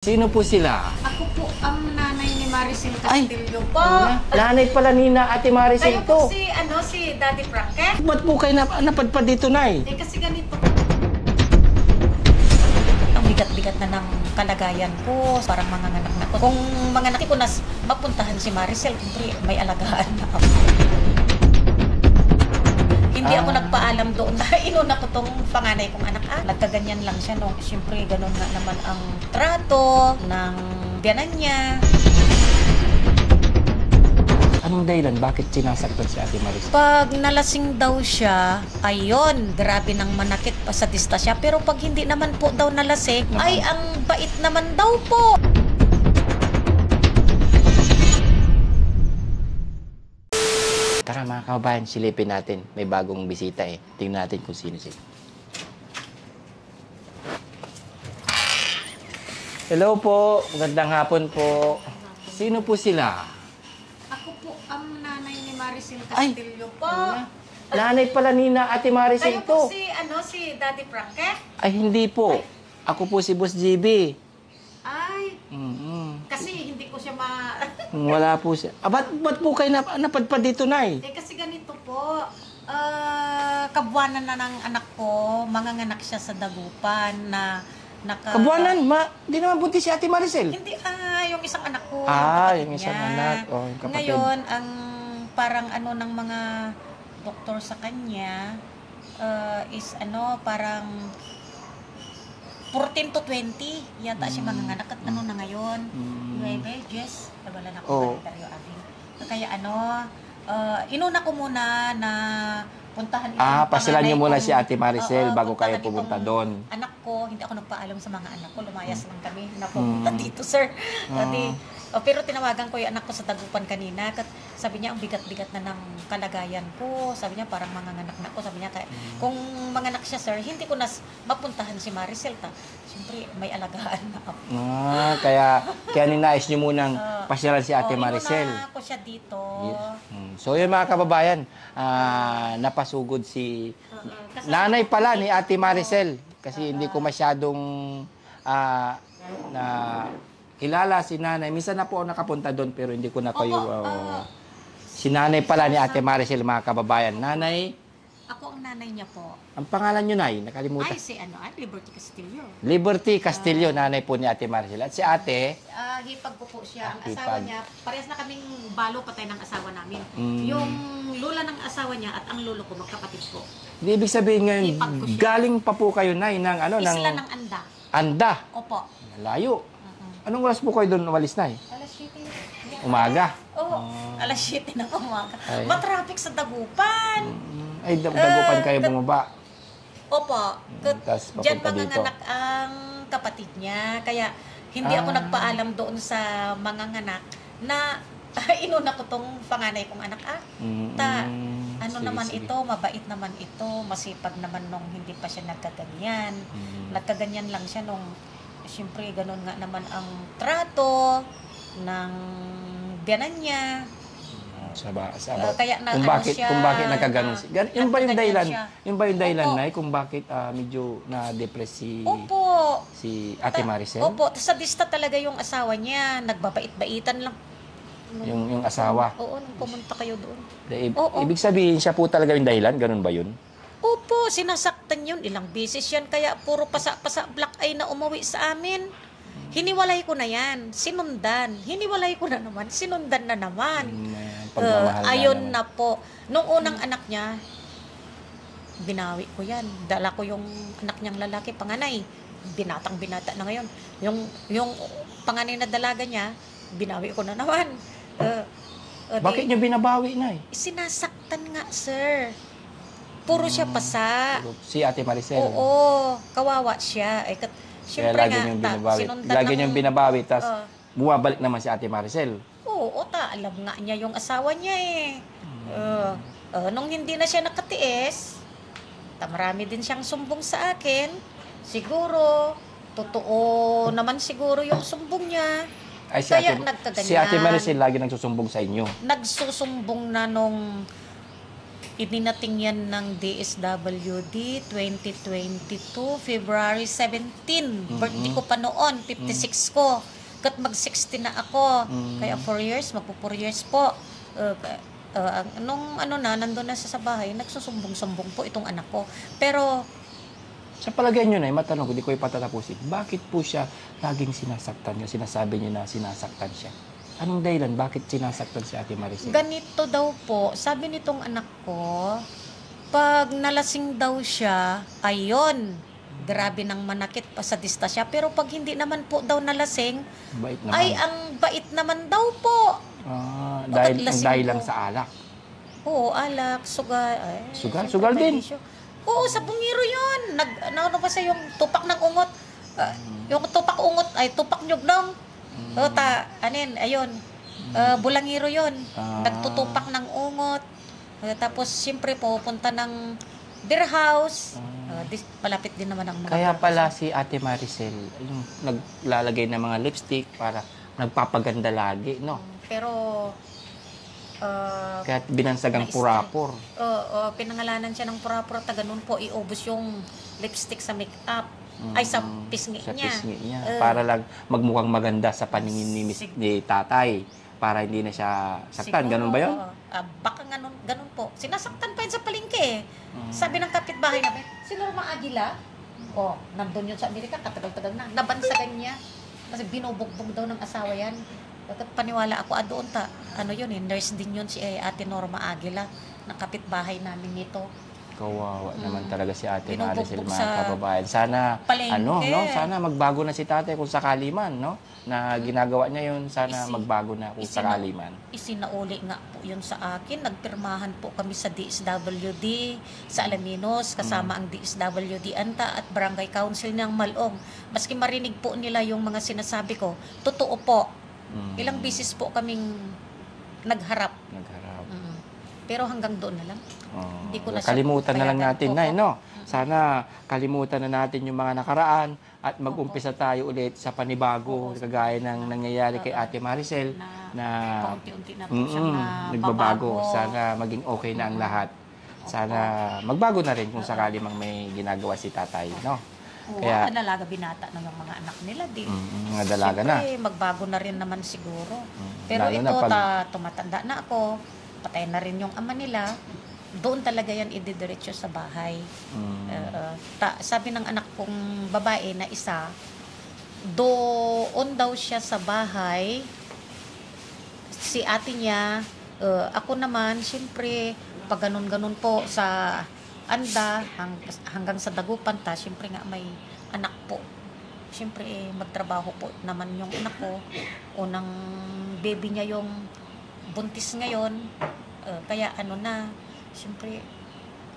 Sino po sila? Ako po ang nanay ni Maricel Castillo po. Nanay pala ni na Ate Maricel Kayo to. po si Daddy Frankie? Ba't po kayo napadpad dito, Nay? Eh kasi ganito. Ang bigat-bigat na ng kalagayan ko. Parang manganganak na ko. Kung manganak ko na mapuntahan si Maricel, kumpre, may alagaan na ako. Hindi ako nagpaalam doon na inuna ko tong panganay kong anak. Nagkaganyan lang siya, no? Siyempre, ganun nga naman ang trato ng biyanan niya. Anong dahilan? Bakit sinasaktan si Ate Maricel? Pag nalasing daw siya, ayun, grabe nang manakit pa sa dista siya. Pero pag hindi naman po daw nalasing, ay ang bait naman daw po. Tara mga kababayan, silipin natin. May bagong bisita eh. Tingnan natin kung sino sila. Hello po. Magandang hapon po. Sino po sila? Ako po ang nanay ni Maricel Castillo po. Nanay pala ni na Ate Maricel Kayo po to. si Daddy Frankie? Ay, hindi po. Ako po si Boss GB. Ay, kasi hindi ko siya Wala po siya. Ba't po kayo napadpad dito, Nay? Eh kasi ganito po, kabuanan na ng anak ko, manganganak siya sa Dagupan na Kabuanan? Di naman buntis si Ate Maricel. Hindi, yung isang anak ko. Yung isang anak. Oh, yung kapatid. Ngayon, ang parang ng mga doktor sa kanya is parang 14 to 20 yata siya manganganak at na ngayon. Nueve, Jess, nabala na ko kalendaryo ating. Kaya inuna ko muna na puntahan pasilan niyo muna si Ate Maricel bago kayo puntahan pumunta itong doon. Anak ko, hindi ako nagpaalam sa mga anak ko. Lumayas lang kami na pumunta dito, sir. Pero tinawagan ko yung anak ko sa Dagupan kanina. Sabi niya, ang bigat-bigat na ng kalagayan ko. Sabi niya, parang manganganak na ako. Sabi niya, kung manganak siya, sir, hindi ko na mapuntahan si Maricel. Siyempre, may alagaan na ako. Kaya ninais niyo munang pasyalan si Ate Maricel. Inuna ko siya dito. So yun mga kababayan, napasugod si nanay pala ni Ate Maricel. Kasi hindi ko masyadong na kilala si nanay. Minsan na po ako nakapunta doon pero hindi ko na kayo... si nanay pala ni Ate Maricel, mga kababayan. Nanay? Ako ang nanay niya po. Ang pangalan niyo, Nay? Nakalimutan. Ay, Liberty Castillo. Liberty Castillo, nanay po ni Ate Maricel. At si ate? Hipag ko po siya. Ang asawa niya, parehas na kaming balo patay ng asawa namin. Yung lola ng asawa niya at ang lolo ko, magkapatid ko. Di ibig sabihin ngayon, galing pa po kayo, Nay, ng Isla ng Anda. Anda? Opo. Layo. Anong oras po kayo doon umalis, Nay? Alas 7. Umaga? Oo, alas 7 ng umaga. Matraffic sa Dagupan. Ay, Dagupan kayo bumaba. Opo. Tas Diyan papunta dito. manganganak ang kapatid niya. Kaya hindi ako nagpaalam doon sa manganganak na inuna ko tong panganay kong anak. Sige. Ito, mabait naman ito, masipag naman nung hindi pa siya nagkaganyan. Nagkaganyan lang siya nung, siyempre, ganun nga naman ang trato ng biyanan niya. Kaya kung bakit nagkaganon siya. Yun ba yung dahilan? Yun ba yung dahilan, Nay, kung bakit medyo na-depress si Ate Maricel? Opo, sa dista talaga yung asawa niya, nagbabait-baitan lang. Yung asawa? Oo, nung pumunta kayo doon. Ibig sabihin, siya po talaga yung dahilan? Ganun ba yun? Opo, sinasaktan yun. Ilang beses yan, kaya puro pasa-pasa black eye na umuwi sa amin. Hiniwalay ko na yan, sinundan. Hiniwalay ko na naman, sinundan na naman. Ayun na po. Nung unang anak niya, binawi ko yan. Dala ko yung anak niyang lalaki, panganay. Binatang-binata na ngayon. Yung panganay na dalaga niya, binawi ko na naman. Bakit niyo binabawi, Nay? Sinasaktan nga, sir. Puro siya pasa. Si Ate Maricel? Oo, kawawa siya. Kaya lagi niyong binabawi, tapos bumabalik naman si Ate Maricel. Oo, alam nga niya yung asawa niya eh. Nung hindi na siya nakatiis, marami din siyang sumbong sa akin. Siguro, totoo naman siguro yung sumbong niya. Kaya nagkaganyan. Si Ate Maricel lagi nagsusumbong sa inyo? Nagsusumbong na nung Idinating yan ng DSWD 2022, February 17. Birthday ko pa noon, 56 ko. Kat mag-60 na ako. Kaya 4 years, magpo 4 years po. Nung nandun na sa bahay, nagsusumbong-sumbong po itong anak ko. Pero, sa palagay nyo na, matanong ko, di ko ipatatapusin, bakit po siya laging sinasaktan nyo? Sinasabi nyo na sinasaktan siya. Anong dahilan? Bakit sinasaktan si Ate Maricel? ganito daw po, sabi nitong anak ko, pag nalasing daw siya, ayun, grabe nang manakit pa sa dista siya. Pero pag hindi naman po daw nalasing, Bait naman. ay ang bait naman daw po. Dahil, lasing dahil po? lang sa alak. Oo, alak, sugal. Ay, Sugal? siyempre Sugal may din? bisyo. Oo, sa bungiro yun. Ano ba sa yung tupak ng ungot? Yung tupak ungot, ay tupak nyugnong. Ayun. Bulangiro yun. Nagtutupak ng ungot. Tapos, siyempre, pupunta ng beer house. Malapit din naman ang mga Kaya beer pala house. si Ate Maricel, yung naglalagay ng mga lipstick para nagpapaganda lagi, no? Pero, Kaya binansagang purapor. pinangalanan siya ng pura-pura. Ganun po, iubos yung lipstick sa make-up. Ay, sa pisngi Sa niya. pisngi niya. Para lang magmukhang maganda sa paningin ni tatay. Para hindi na siya saktan. Siguro, Ganun ba yun? Baka ganun po. Sinasaktan pa yun sa palengke. Sabi ng kapitbahay namin, si Norma Aguila, nandun yun sa Amerika, katagal-tagal na. Nabansagan niya. Kasi binubugbog daw ng asawa yan. Paniwala ako, doon yun nurse din yun si Ate Norma Aguila, ng kapitbahay namin nito. Kawawa naman talaga si Ate Maricel, Binubugbog mga sa kababayan. Sana, palengke. sana magbago na si tatay kung sakali man, no? Na ginagawa niya yun, sana magbago na kung sakali man. Isinauli nga po yun sa akin. Nagpirmahan po kami sa DSWD, sa Alaminos, kasama ang DSWD Anta at Barangay Council ng Malong. Maski marinig po nila yung mga sinasabi ko, totoo po. Ilang bisis po kaming nagharap. Pero hanggang doon na lang. Hindi ko na Kalimutan na lang natin, Nay, no? Opo. Sana kalimutan na natin yung mga nakaraan at mag-umpisa tayo ulit sa panibago, kagaya ng nangyayari kay Ate Maricel na paunti-unti na po siyang nagbabago. Sana maging okay na ang lahat. Sana magbago na rin kung sakali mang may ginagawa si tatay, no? Kaya dalaga binata ng mga anak nila din. Mga dalaga na. Siyempre, magbago na rin naman siguro. Pero Lalo ito, na tumatanda na ako, patay na rin yung ama nila, doon talaga yan ididiretso sa bahay. Sabi ng anak kong babae na isa, doon daw siya sa bahay, si ate niya, ako naman, siyempre, pag ganun-ganun po sa anda, hanggang sa dagupan siyempre nga may anak po. Siyempre, magtrabaho po naman yung anak ko. Unang baby niya yung buntis ngayon. Kaya siyempre,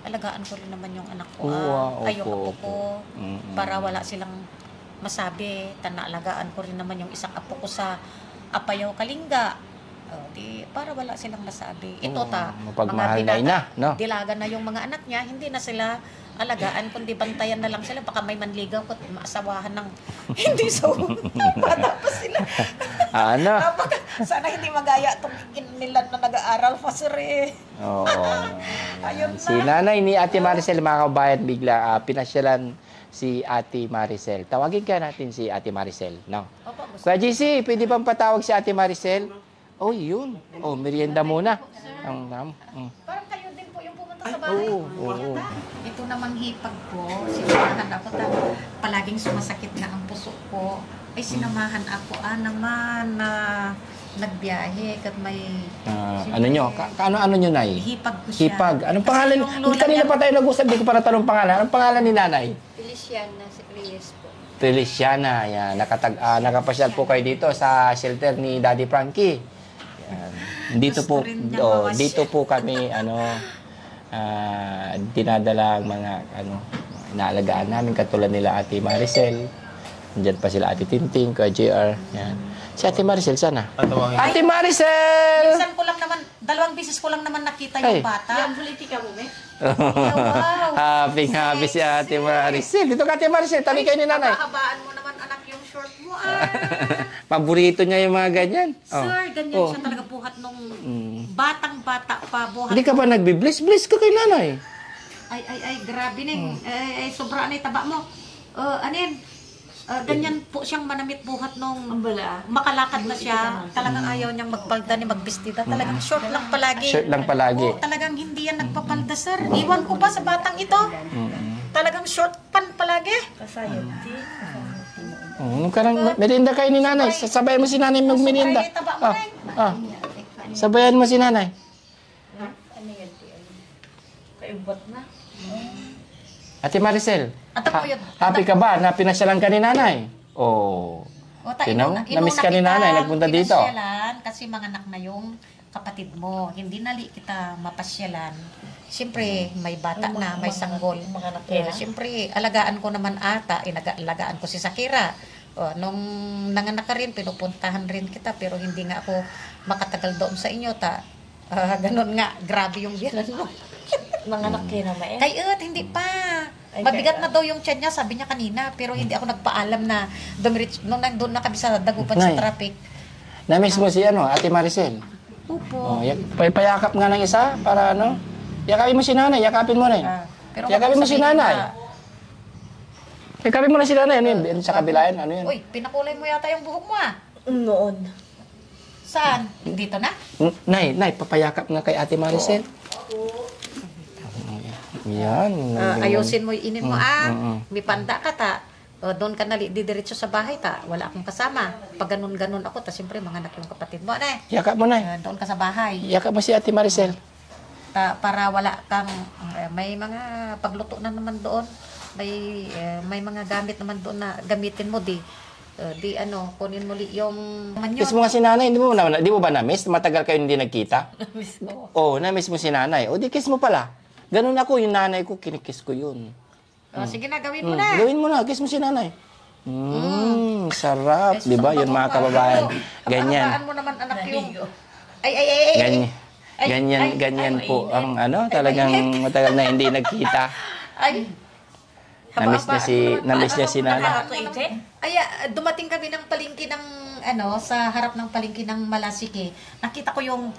alagaan ko rin naman yung anak ko. Ayoko po. Para wala silang masabi. Alagaan ko rin naman yung isang apo ko sa Apayaw, Kalinga. Para wala silang masabi. Ito mapagmahal na ina, no? Dilaga na yung mga anak niya, hindi na sila alagaan, kundi bantayan na lang sila. Baka may manligaw ko, maasawahan ng hindi bata pa sila. Sana hindi magaya itong nila na nag-aaral pa sir. Ayun na. Si nanay ni Ate Maricel, mga kabayan, bigla pinasyalan si Ate Maricel. Tawagin ka natin si Ate Maricel, no? Kuya GC, pwede bang patawag si Ate Maricel? Yun. Merienda muna. Parang kayo din po yung pumunta sa bahay. Oo. Ito namang hipag ko, sinamahan ako palaging sumasakit na ang puso ko. Ay sinamahan ako, naman na nagbiyahe kat may ano nyo? Ano nyo, Nay? hipag ko siya. Hipag. Anong pangalan? Kanina pa tayo nag-usap, di ko para tanong pangalan. Anong pangalan ni Nanay? Feliciana Reyes po. Feliciana. Yan. Nakapasyal po kayo dito sa shelter ni Daddy Frankie. Yan. Dito po kami dinadala ang mga inaalagaan namin katulad nila Ate Maricel. Nandiyan pa sila Ate Tinting, Kuya JR. Yan. Si Ate Maricel sana. Ate Maricel! Minsan ko lang naman, 2 beses ko lang naman nakita yung bata. Yung politika mo, me? Wow. Happy si Ate Maricel. Dito ka Ate Maricel, tabi kayo ni Nanay. Kahabaan mo naman anak yung short mo Paborito niya yung mga ganyan. Oh. Sir, ganyan Oh. siya talaga buhat nung batang-bata pa. Buhat. Hindi ka ba nagbi-bless? Bless ka kay nanay. Ay, grabe ning. Ay, sobra na taba mo. Anin, ganyan po siyang manamit buhat nung makalakad na siya. Talagang ayaw niyang magpalda ni magbistida. Talagang short lang palagi. Short lang palagi. Oo, talagang hindi yan nagpapalda, sir. Iwan ko pa sa batang ito. Talagang short pan palagi. Nung karang merienda kayo ni nanay. Sabayan mo si nanay mag-merienda. Sabayan mo si nanay. Kaibot na. Ate Maricel, happy ka ba na pinasyalan ka ni nanay? Oh. Na-miss ka ni nanay, nagpunta dito. Pinasyalan kasi mga anak na yung kapatid mo. Hindi nali kita mapasyalan. Siyempre, may bata na, may sanggol. Siyempre, alagaan ko naman ata, alagaan ko si Sakira. Nung nanganak ka rin, pinupuntahan rin kita, pero hindi nga ako makatagal doon sa inyo. Ganon nga, grabe yung biyanan mo. Nanganak kayo na ba eh? Kay hindi pa. Mabigat na daw yung tiyan niya, sabi niya kanina, pero hindi ako nagpaalam na nung nandun na kami sa dagupan sa traffic. Na-miss mo si Ate Maricel? Opo. Payakap nga ng isa para yakapin mo si nanay, yakapin mo rin. Yakapin mo si nanay. Yakapin mo na si nanay, ano yun? Sa kabilaan, ano yun? Uy, pinakulay mo yata yung buhok mo Noon. Saan? Dito na? Nay, papayakap nga kay Ate Maricel. Yan. Ayusin mo yung inin mo may panda ka doon ka didiretso sa bahay wala akong kasama. Pag ganun-ganun ako, siyempre mga anak yung kapatid mo. Yakap mo na. Doon ka sa bahay. Yakap mo si Ate Maricel. Para wala kang, may mga pagluto na naman doon. May mga gamit naman doon na gamitin mo kunin mo yung manyo. Kiss mo nga si nanay, di mo ba na-miss? Matagal kayo hindi nagkita? Na-miss mo. Na-miss mo si nanay. Di kiss mo pala. Ganun ako, yung nanay ko, kinikiss ko yun. Sige na, gawin mo na. Gawin mo na, kiss mo si nanay. Sarap, di ba? Yun mga kababayan. Ganyan. Kapalagaan mo naman anak yung... Ganyan po ang talagang matagal na hindi nagkita. Na-miss niya si nanay. Dumating kami ng palengke ng sa harap ng palengke ng Malasike. Nakita ko yung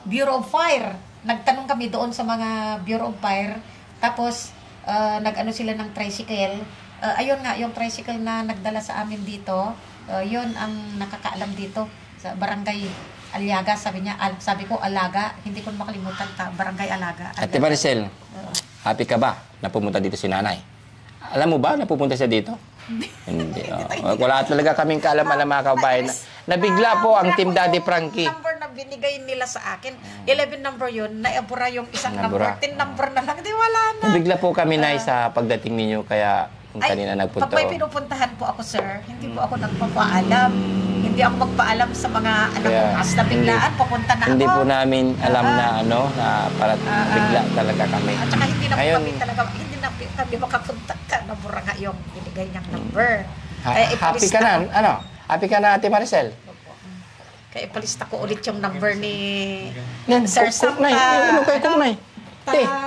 Bureau of Fire. Nagtanong kami doon sa mga Bureau of Fire. Tapos sila ng tricycle. Ayun nga, yung tricycle na nagdala sa amin dito, yun ang nakakaalam dito sa Barangay Aliaga. Sabi ko Alaga, hindi ko makalimutan Barangay Alaga. Ate Maricel, happy ka ba na pumunta dito si nanay? Alam mo ba na pupunta siya dito? Hindi. Wala talaga kaming kaalam-alam mga kababayan. Nabigla po ang Team Daddy Frankie. Number na binigay nila sa akin, 11 number yun, naibura yung isang number, 10 number na lang, di wala na. Nabigla po kami na sa pagdating ninyo, kaya kanina nagpunta. Pag may pinupuntahan po ako, sir, hindi po ako nagpapaalam. Hindi ako magpaalam sa mga anak ko. Hasta biglaan, pupunta na ako. Hindi po namin alam na para bigla talaga kami. At saka hindi na kami talaga, hindi na kami makapunta ka, nabura nga yung binigay niyang number. Happy ka na, Happy ka na, Ate Maricel? Kaya ipalista ko ulit yung number ni Sir Sam. Inom kayo kung nay.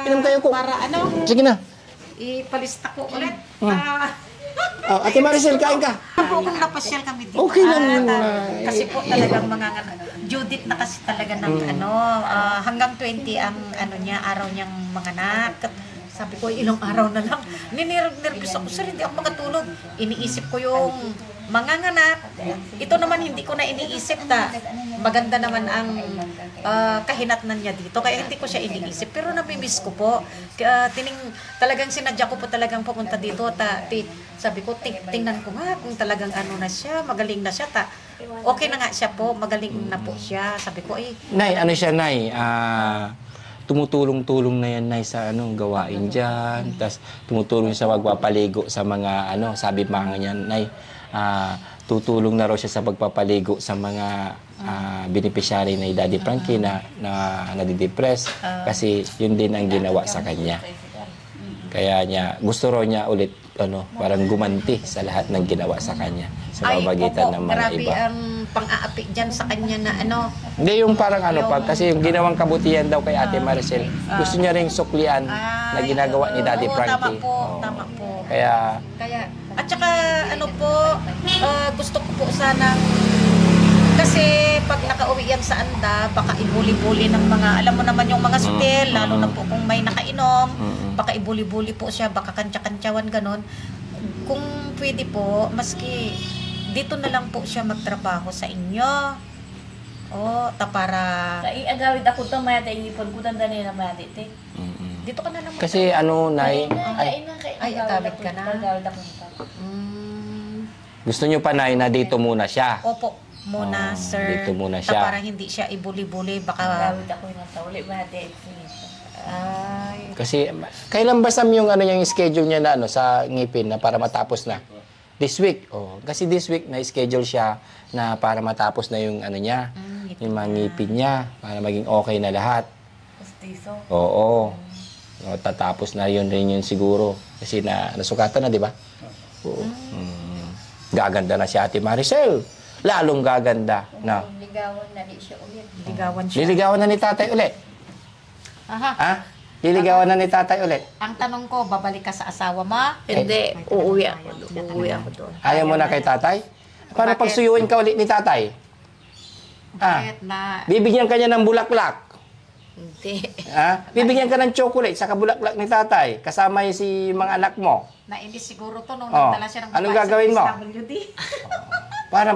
Inom kayo kung. Para Sige na. Ipalista ko ulit. Ate Maricel, kain ka. Kung napasyal kami dito. Okay lang yun. Kasi po talagang mga Judith na kasi talaga ng hanggang 20 ang araw niyang mga anak. Sabi ko, ilang araw na lang. Nervous ako, sir, hindi ako makatulog. Iniisip ko yung manganganak. Ito naman hindi ko na iniisip maganda naman ang kahinatnan niya dito. Kaya hindi ko siya iniisip. Pero namimiss ko po. Talagang sinadya ko po talagang pupunta dito. Sabi ko, tingnan ko nga kung talagang na siya, magaling na siya. Okay na nga siya po, magaling na po siya. Sabi ko, Nay, Nay? Tumutulong-tulong na yan, Nay, sa gawain dyan. Tapos tumutulong sa magpapaligo sa mga, sabi mga niyan, Nay, tutulong na raw siya sa pagpapaligo sa mga beneficiary na Daddy Frankie na nadidepress. Kasi yun din ang ginawa sa kanya. Kaya gusto raw niya ulit, parang gumanti sa lahat ng ginawa sa kanya. Sa pamagitan ng mga grabe iba. ang pang-aapi dyan sa kanya na Hindi yung parang kasi yung ginawang kabutihan daw kay Ate Maricel, gusto niya ring suklian na ginagawa ni Daddy Frankie. Tama po. Kaya at saka Gusto ko po sanang, kasi pag nakauwi yan sa anda, baka ibuli-buli ng mga, alam mo naman yung mga hotel, lalo na po kung may nakainom, baka ibuli-buli po siya, baka kantsa-kantsawan ganon. Kung pwede po, maski dito na lang po siya magtrabaho sa inyo. Para Agawid ako to, maya tayo ipon ko, tanda nila maya dito. dito ka na lang. Kasi ano, Nay, Ay, agawid ka na. Agawid ako nito. gusto nyo pa, Nay, na dito muna siya. Opo, muna, sir. Dito muna siya. Para hindi siya ibuli-buli, baka... Agawid ako yung nasa uli, maya dito. Ay, Kasi, kailan ba Sam yung, yung schedule niya na, sa ngipin na para matapos na? This week. Kasi this week, na-schedule siya na para matapos na yung niya, yung mga ngipin niya, para maging okay na lahat. Pustiso. Oo. Tatapos na yun rin yun siguro. Kasi nasukatan na, di ba? Oo. Gaganda na si Ate Maricel. Lalong gaganda. No? Ligawan na di siya ulit. ligawan siya. Liligawan na ni tatay ulit. Aha. Ha? Liligawan na ni tatay ulit. Ang tanong ko, babalik ka sa asawa mo? Hindi, uuwi ako doon. Uuwi ako doon. Ayaw mo na kay tatay? Paano Bakit? pag suyuin ka ulit ni tatay? Bakit na... Bibigyan ka niya ng bulaklak. Hindi. Bibigyan ka ng chocolate sa bulaklak ni tatay. Kasama yung si mga anak mo. Nainis siguro to nung Oh. nagdala siya ng Anong babae gagawin mo? sa SWD.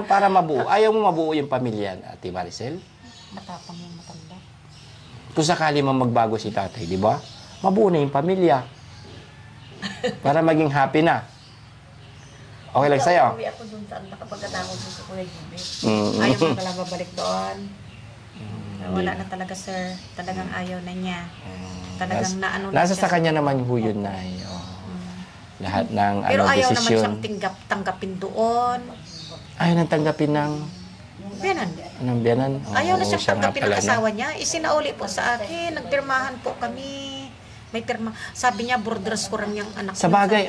Para mabuo. Ayaw mo mabuo yung pamilya, Ate Maricel? Matapang yung matanda. Kung sakali man magbago si tatay, di ba? Mabuo na yung pamilya. Para maging happy na. Okay lang sa'yo? Uuwi ako doon saan nakapagkatapos sa Kuya Jimmy. Ayaw mo talaga babalik doon. Wala na talaga, sir. Talagang ayaw na niya. Talagang naano na Nasa siya sa kanya naman ho yun na lahat ng Pero ayaw naman desisyon. siyang tanggapin doon. Ayaw nang tanggapin ng Biyanan. anong biyanan. Ayaw na Oo, siyang siya nga tanggapin pala ng na. asawa niya. Isinauli po sa akin. Nagpirmahan po kami. May pirma. Sabi niya, borders ko rin yung anak Sa niya. bagay,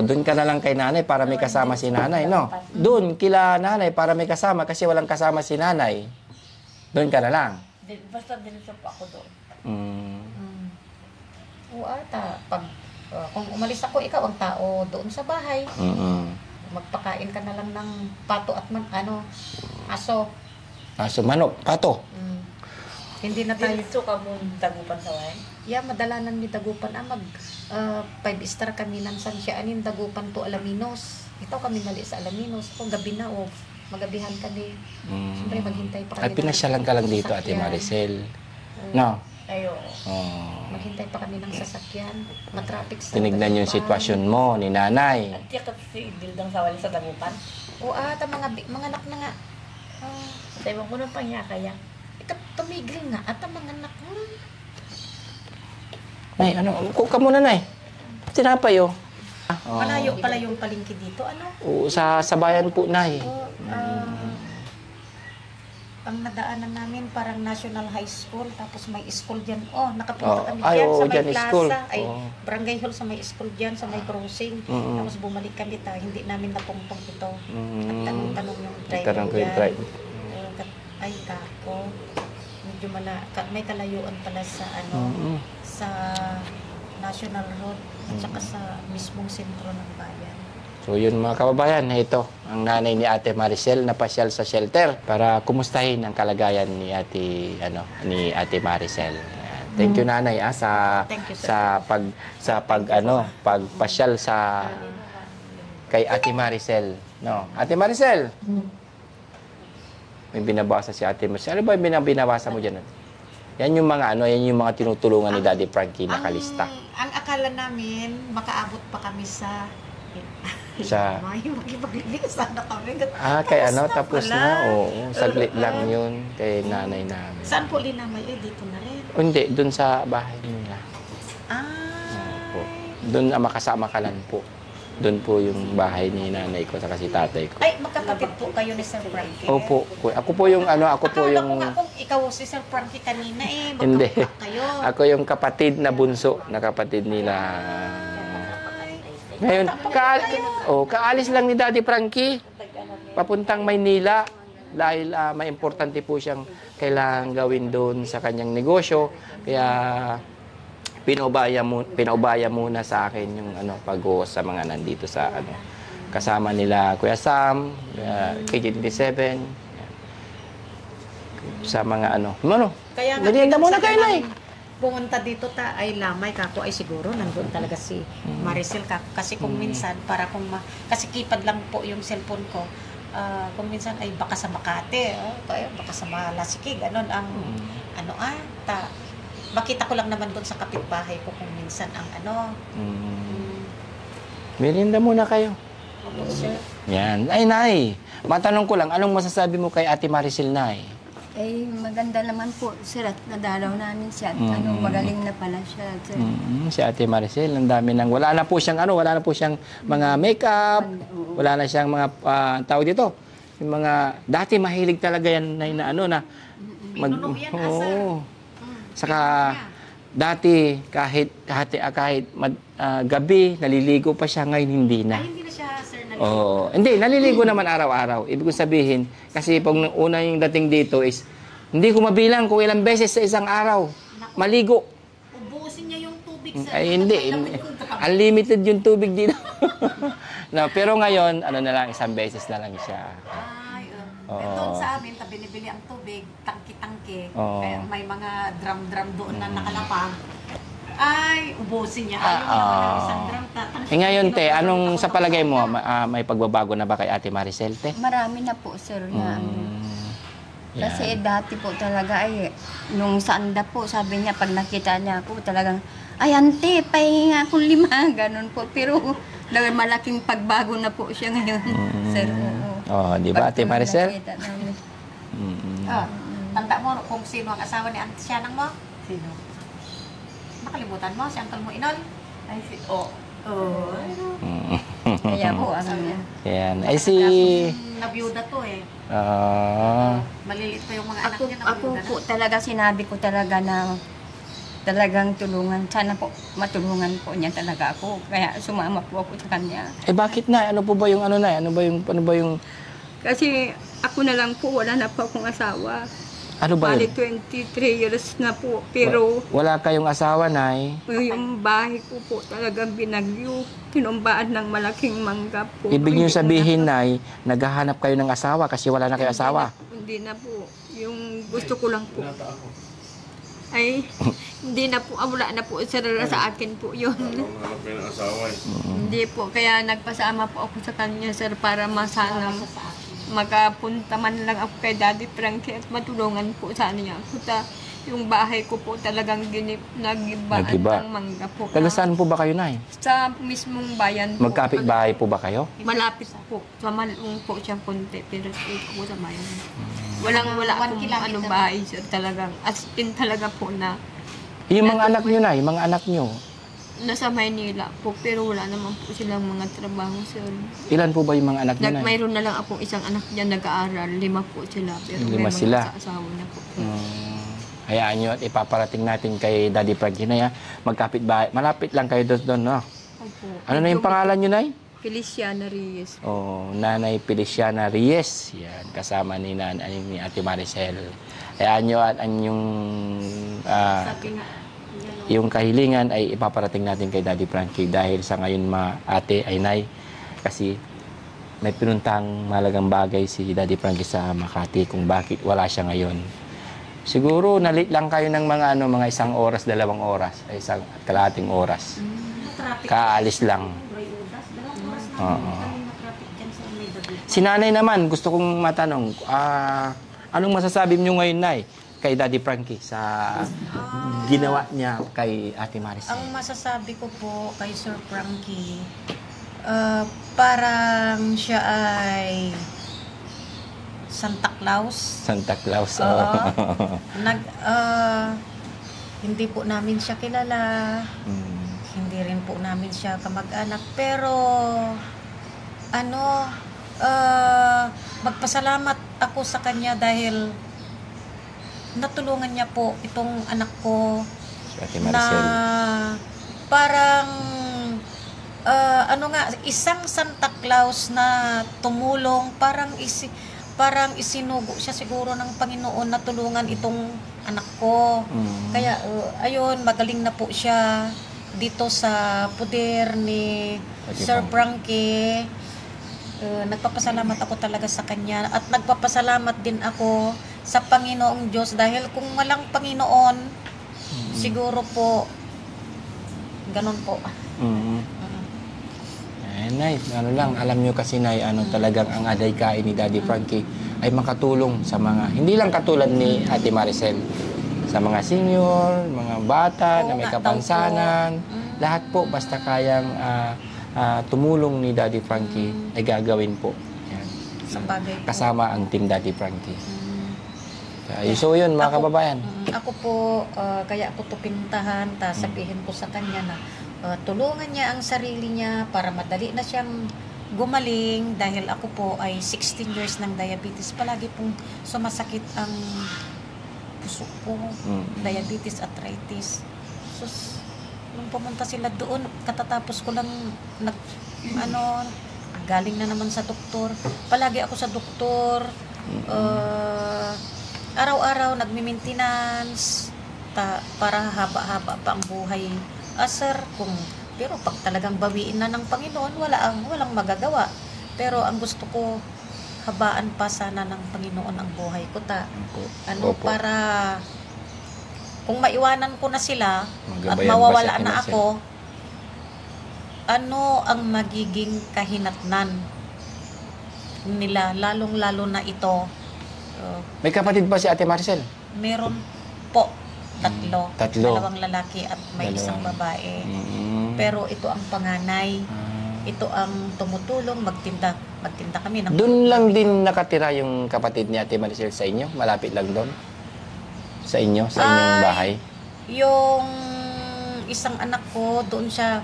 doon ka na lang kay nanay para may kasama si nanay, no? Doon kila nanay para may kasama kasi walang kasama si nanay. Doon ka na lang. Basta diretso po ako doon. Oo ata. Kung umalis ako, ikaw ang tao doon sa bahay. Magpakain ka na lang ng pato at aso. So, manok, pato. Hindi na tayo. Diretso ka mong dagupan sa way. Madalanan ni Dagupan. Mag 5-star kami ng Sansiyaanin, Dagupan to Alaminos. Ito kami mali sa Alaminos. Kung gabi na, magabihan kami. Siyempre, maghintay pa kami. At pinasyalan ka lang dito, Ate Maricel. No? Ayo. Maghintay pa kami ng sasakyan. Matraffic sa Tinignan yung sitwasyon mo ni nanay. Tiyak at si Dildang sa wali sa dagupan. mga anak na nga. Sa ibang ko nang pangyakaya. Tumigil nga at ang mga anak mo. Nay, kuka muna, Nay. Tinapay, Malayo pala yung palengke dito. Oo, sa bayan po, Nay. Ang nadaanan namin parang National High School, tapos may school dyan. Nakapunta kami Ay, dyan oo, sa may dyan plaza. school. Barangay Hall sa may school dyan, sa may crossing. Tapos bumalik kami, hindi namin napungtong ito. At tanong-tanong yung driver Tanong ko yung dyan. driver. Ay, kako. Medyo may kalayuan pala sa sa National Road at saka sa mismong sentro ng bayan. So yun mga kababayan, ito ang nanay ni Ate Maricel na pasyal sa shelter para kumustahin ang kalagayan ni Ate Maricel. Thank you nanay Thank you, sir. pagpasyal sa kay Ate Maricel. No, Ate Maricel. May binabasa si Ate Maricel. Ano ba yung binabasa mo diyan? Yan yung mga tinutulungan ni Daddy Frankie na kalista. Ang akala namin makaabot pa kami sa Makipaglibig sana kami. Tapos na. Oo, saglit lang yun kay nanay namin. Saan po linamay? Dito na rin. Hindi, dun sa bahay nila. Doon makasama ka lang po. Doon po yung bahay ni nanay ko sa si tatay ko. Ay, magkapatid po kayo ni Sir Frankie. Opo. Ako po yung Akala ko nga kung ikaw si Sir Frankie kanina Hindi. magkapatid kayo. Ako yung kapatid na bunso na kapatid nila. Ngayon, kaalis lang ni Daddy Frankie. Papuntang Maynila. Dahil may importante po siyang kailangan gawin doon sa kanyang negosyo. Kaya pinaubaya muna sa akin yung pag-uos sa mga nandito sa Kasama nila Kuya Sam, KJ27. Yan. Sa mga ano. Kaya nga, Merienda muna kayo, Nay. pumunta dito ay lamay kako ay siguro nandun talaga si Maricel kako. Kasi kung minsan, kasi keypad lang po yung cellphone ko. Kung minsan ay baka sa Makati, baka sa Malasiki, ganun ang makita ko lang naman doon sa kapitbahay ko kung minsan ang Merienda muna kayo. Sir. Yan. Ay, Nay, matanong ko lang, anong masasabi mo kay Ate Maricel, Nay? Maganda naman po, sir, at nadalaw namin siya. At magaling na pala siya, sir. Si Ate Maricel, ang dami wala na po siyang mga makeup, wala na siyang mga tawag dito. Yung mga dati mahilig talaga yan na Saka dati kahit gabi naliligo pa siya, ngayon hindi na. Ay, hindi na siya, sir, Hindi, naliligo naman araw-araw. Ibig sabihin, kasi pag una yung dating dito is, hindi ko mabilang kung ilang beses sa isang araw maligo. Ubusin niya yung tubig, sir. Ay, hindi. Unlimited yung tubig dito. No, pero ngayon, isang beses na lang siya. Doon sa amin, binibili ang tubig, tangki-tangki. Kaya may mga drum-drum doon na nakalapag. Ay, ubusin niya. Isang drum. Ngayon, te, anong sa palagay mo, may pagbabago na ba kay Ate Maricel, te? Marami na po, sir, na kasi dati po talaga nung sanda po, sabi niya, pag nakita niya ako, talagang, ay, ante, pahinga akong 5, ganun po. Pero, malaking pagbago na po siya ngayon, sir. Di ba, Ate Maricel? Tanda mo kung sino ang asawa ni Auntie Sianang mo? Sino? Nakalimutan mo, si Uncle mo Inol? Ay, Kaya po, Yan. Ay, si... Nabiyuda to maliliit pa yung mga anak niya na ako po talaga, sinabi ko talaga na talagang tulungan. Sana po matulungan po niya talaga ako. Kaya sumama po ako sa kanya. Bakit na? Ano po ba yung na? Ano ba yung... Kasi ako na lang po, wala na po akong asawa. Ano ba Bali, yun? 23 years na po. Pero wala kayong asawa, Nay? yung bahay ko po talagang binagyo. Tinumbaan ng malaking mangga po. Ibig niyo sabihin, Nay, naghahanap kayo ng asawa kasi wala na kayo asawa? Hindi na po. Yung gusto ko lang po. Ay, hindi na po. Wala na po. Sir, sa akin po yun. Hindi po. Kaya nagpasama po ako sa kanya, sir, para masanang makapunta man lang ako kay Daddy Frankie at matulungan po sana niya ako. Yung bahay ko po talagang nag-ibaan ng mangga po. Taga saan po ba kayo, Nay? Sa mismong bayan po. Magkapit-bahay po ba kayo? Malapit po. Sa Malung po siyang konti. Pero po sa bayan. Wala akong bahay, sir, talagang. As in talaga po na. Yung mga anak niyo, Nay, mga anak niyo? Nasa Maynila po, pero wala naman po silang mga trabaho, sir. Ilan po ba yung mga anak niyo, Nay? Mayroon na lang akong isang anak niya nag-aaral. 5 po sila. Pero 5 may sila. mga asawa na po. Hayaan nyo at ipaparating natin kay Daddy Frankie na magkapit-bahay. Malapit lang kayo doon, no? Opo. Ano na yung pangalan nyo, Nay? Feliciana Reyes. Nanay Feliciana Reyes. Yan, kasama ni Ate Maricel. Hayaan nyo at yung kahilingan ay ipaparating natin kay Daddy Frankie dahil sa ngayon ate ay Nay. Kasi may pinuntang malagang bagay si Daddy Frankie sa Makati kung bakit wala siya ngayon. Siguro nalit lang kayo ng mga 1 oras, 2 oras, ay 1 kalahating oras. Kaalis lang. Si Nanay naman, gusto kong matanong, anong masasabi niyo ngayon, Nay, kay Daddy Frankie sa ginawa niya kay Ate Maricel? Ang masasabi ko po kay Sir Frankie, parang siya ay Santa Claus. Santa Claus. Hindi po namin siya kilala. Hindi rin po namin siya kamag-anak. Pero, magpasalamat ako sa kanya dahil natulungan niya po itong anak ko Si Ate Maricel. na parang isang Santa Claus na tumulong, parang isinugo siya siguro ng Panginoon na tulungan itong anak ko. Kaya ayun, magaling na po siya dito sa poder ni Sir Frankie. Nagpapasalamat ako talaga sa Kanya at nagpapasalamat din ako sa Panginoong Diyos dahil kung walang Panginoon, siguro po, ganun po. Nay, ano lang, alam nyo kasi, Nay, talagang ang adhikain ni Daddy Frankie ay makatulong sa mga, hindi lang katulad ni Ate Maricel, sa mga senior, mga bata na may kapansanan, lahat po, basta kayang tumulong ni Daddy Frankie, ay gagawin po. Yan. Sa bagay po. Kasama ang Team Daddy Frankie. So yun, mga kababayan. Ako po, kaya ako to pinuntahan, sabihin ko sa kanya na tulungan niya ang sarili niya para madali na siyang gumaling dahil ako po ay 16 years ng diabetes. Palagi pong sumasakit ang puso ko, diabetes, arthritis. So, nung pumunta sila doon, katatapos ko lang galing na naman sa doktor. Palagi ako sa doktor. Araw-araw nagmi-maintenance para haba-haba pa ang buhay. Sir, pero pag talagang bawiin na ng Panginoon, walang magagawa. Pero ang gusto ko, habaan pa sana ng Panginoon ang buhay ko para kung maiwanan ko na sila at mawawala na ako, ano ang magiging kahinatnan nila, lalong-lalo na ito. May kapatid ba si Ate Maricel? Meron po. Tatlo. Dalawang lalaki at may isang babae. Pero ito ang panganay. Ito ang tumutulong. Magtinda kami. Doon lang din nakatira yung kapatid ni Ate Maricel sa inyo? Malapit lang doon? Sa inyo? Sa inyong bahay? Yung isang anak ko, doon siya,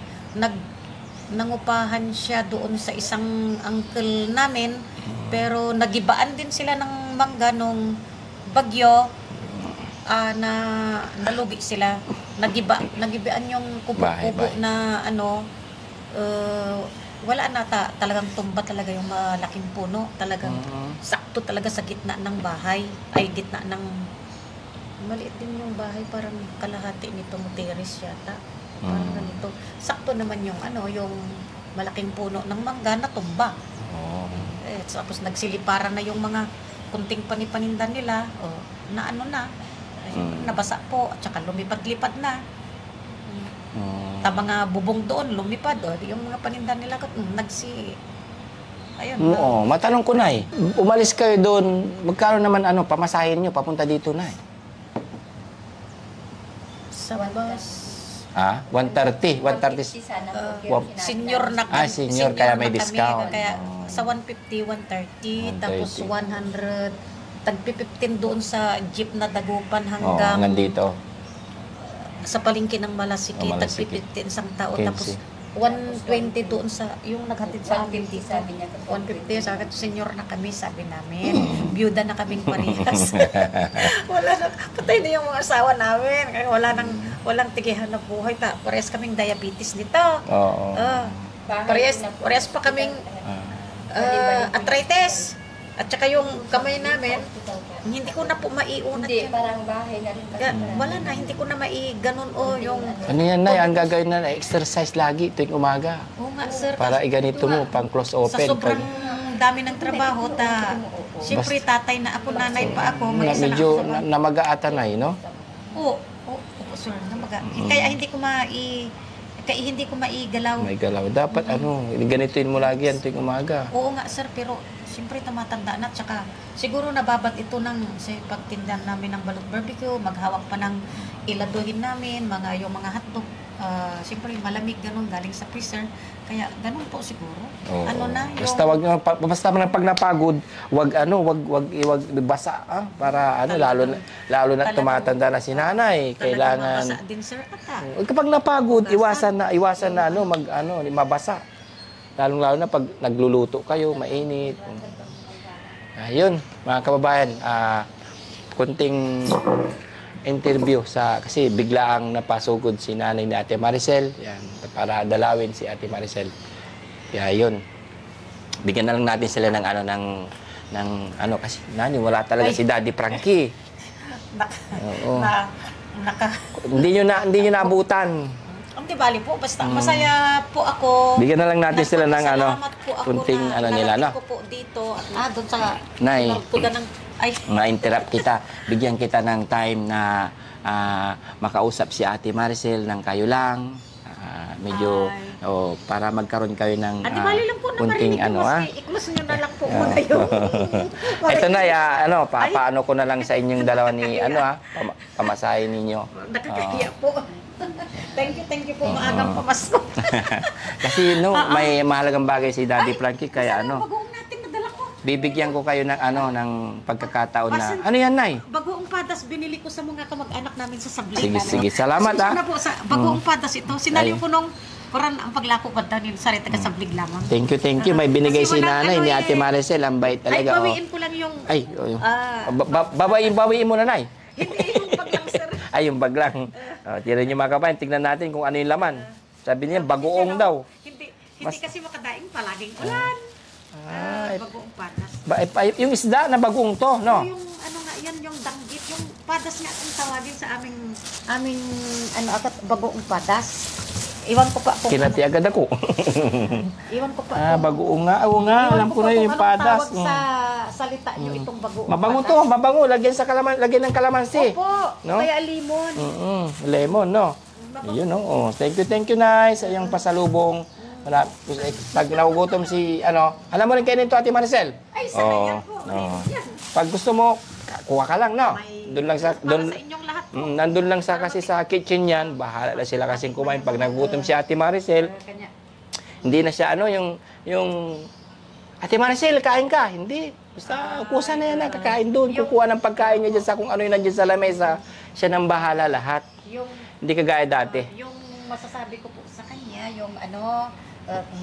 nangupahan siya doon sa isang uncle namin. Pero nagibaan din sila ng mangga nung bagyo. Na nalugi sila, nagibaan yung kubo-kubo na wala na talagang tumba talaga yung malaking puno, talagang sakto talaga sa gitna ng bahay, gitna ng maliit din yung bahay, parang kalahati nito terrace yata, parang ganito, sakto naman yung yung malaking puno ng mangga na tumba. Tapos nagsiliparan na yung mga kunting panipaninda nila, nabasa po at saka lumipad-lipad na. Mga bubong doon lumipad, yung mga paninda nila ayun. Matanong ko, Nay, umalis kayo doon, magkano naman pamasahin nyo papunta dito, Nay? Sa bus 130 senior na kami. Senior, kaya may discount. Kaya sa 150, 130, tapos 100 tagpi-15 doon sa jeep na dagupan hanggang dito. Sa palengke ng Malasiki, tagpi-15 isang tao. Tapos 120 doon sa yung naghatid sa akin dito. 150 sa akin, senior na kami, sabi namin. Byuda na kaming parehas. Wala na, patay na yung mga asawa namin. Kaya walang tigihan na buhay. Parehas kaming diabetes dito. Parehas pa kaming arthritis. At saka yung kamay namin, hindi ko na po maiunat yan. Parang bahay na rin. Wala na, hindi ko na ganun yung... Ano yan, Nay? Ang gagawin na exercise lagi tuwing umaga. Oo nga, sir. Para iganito mo, pang close open. Sa sobrang dami ng trabaho, siyempre tatay na ako, nanay pa ako. Medyo namaga-ata, Nay, no? Oo, sir, namaga. Kaya hindi ko maigalaw. May galaw. Dapat ganituin mo lagi yan tuwing umaga. Oo nga, sir, pero siyempre tumatanda na, tsaka siguro nababat ito sa pagtindan namin ng balot barbecue, maghawak pa ng iladuhin namin, yung mga hotdog, siyempre malamig ganun galing sa freezer, kaya ganun po siguro. Basta pag napagod, wag basa, para lalo na tumatanda na si nanay, kailangan mabasa din, sir, kapag napagod, iwasan na mabasa. Lalo na pag nagluluto kayo, mainit. Ayun, mga kababayan, kunting interview kasi biglaang napasugod si nanay ni Ate Maricel, yan, para dalawin si Ate Maricel. Kaya yun, bigyan na lang natin sila ng kasi wala talaga si Daddy Frankie. Hindi nyo naabutan. di bali po. Basta masaya po ako. Bigyan na lang natin sila ng Nagpapasalamat po ako kunting na nila, no? narating ko po dito. At doon sa Nay. Ay, Ma-interrupt kita. Bigyan kita ng time na makausap si Ate Maricel ng kayo lang. Medyo para magkaroon kayo ng di bali lang po na kunting marinig ko. Iklose nyo na lang po muna yung... Ito na, paano ko na lang sa inyong dalawa ni, pamasahin ninyo. Nakakahiya po. Thank you po. Maagang pamasko. Kasi may mahalagang bagay si Daddy Frankie, kaya Bagoong natin nadala ko. bibigyan ko kayo ng ng pagkakataon na, ano yan, Nay? Bagoong padas binili ko sa mga kamag-anak namin sa Sablay. Sige, salamat na po sa bagoong padas ito. Sinali ko nung kuran ang paglako ko daw ni Sari taga Sablig lamang. Thank you. May binigay Kasi si nanay ni walang Ate Maricel. Ang bait Ay, talaga. bawiin ko lang yung... Babayin mo na, Nay. Hindi yung paglang, sir. Ay, yung baglang. Tira niyo mga kabayan, tignan natin kung ano yung laman. Sabi niya, bagoong daw. Hindi kasi makadaing palaging ulan. Bagoong padas. Yung isda na bagoong to, no? Yung yan yung danggit, yung padas nga ang tawagin sa aming bagoong padas. Iwan ko pa kung Kinati agad ako. Iwan ko pa. Bagoong nga. Oo nga, alam ko na yung padas. Tawag sa salita niyo itong bagoong Mabango padas. to, mabango. Lagyan ng kalamansi. Opo, No? kaya limon. Lemon, no? Yun, no? Thank you, Nay, sa iyong pasalubong. Pag nagugutom si, alam mo rin kayo nito, Ate Maricel? Ay, sana yan po. Pag gusto mo, kuha ka lang, no? Doon lang sa, Para sa inyong lahat po. nandun lang kasi sa kitchen yan. Bahala na sila kasing kumain. Pag nagugutom si Ate Maricel, hindi na siya, yung Ate Maricel, kain ka. Hindi. Basta, kusa na yan, kakain doon. Kukuha ng pagkain niya dyan sa kung ano yung nandiyan sa lamesa. Siya nang bahala lahat. Hindi kagaya dati. Yung masasabi ko po sa kanya, yung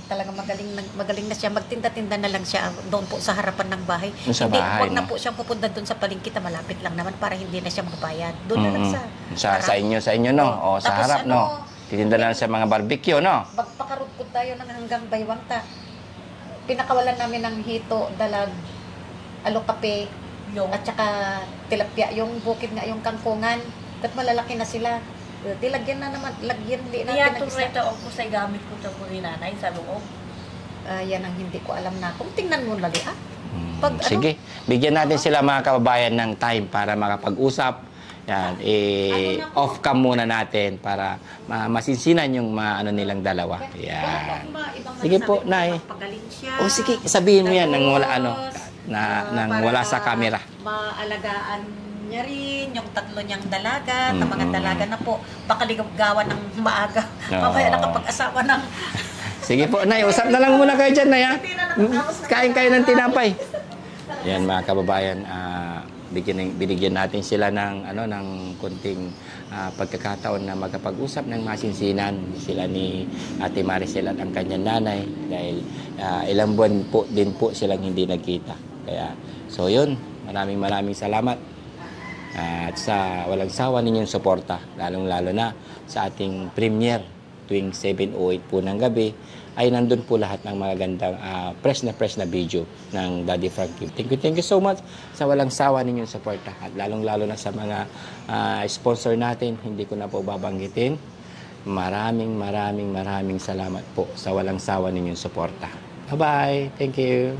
talagang magaling na siya, magtinda-tinda na lang siya doon po sa harapan ng bahay. Sa Hindi, bahay, wag na no? po siyang pupunta doon sa palengke, malapit lang naman para hindi na siya magbayad. Doon na lang Sa inyo, no? O, sa Tapos harap, no? Titinda lang sa mga barbecue, no? Magpakarudkod tayo ng hanggang baywang ta. Pinakawalan namin ng hito, dalag, alokape, at saka tilapia. Yung bukid nga, yung kangkungan. At malalaki na sila. Lagyan na naman, lagyan din natin ng Ito ako sa gamit ko ito ni nanay, sabi ko. Yan ang hindi ko alam na. Kung tingnan mo lali, Sige, bigyan natin sila mga kababayan ng time para makapag-usap. Yan, off cam muna natin para masinsinan yung nilang dalawa. Yan. Sige po, Nay. O sige, sabihin mo yan nang wala nang wala sa camera. Maalagaan niya rin, yung tatlo niyang dalaga, na mga dalaga na po, baka ligawan ng maaga. Mamaya nakapag-asawa ng... Sige po, Nay, usap na lang muna kayo dyan, Nay, ha? Kain kayo ng tinapay. Yan, mga kababayan, binigyan natin sila ng konting pagkakataon na magkapag-usap ng masinsinan sila ni Ate Maricel at ang kanyang nanay dahil ilang buwan po din po silang hindi nagkita. Kaya, so yun, maraming salamat. At sa walang sawa ninyong suporta, lalong-lalo na sa ating premiere tuwing 7:08 po ng gabi, ay nandun po lahat ng mga gandang fresh na video ng Daddy Frankie. Thank you so much sa walang sawa ninyong suporta. At lalong-lalo na sa mga sponsor natin, hindi ko na po babanggitin. Maraming salamat po sa walang sawa ninyong suporta. Bye-bye! Thank you!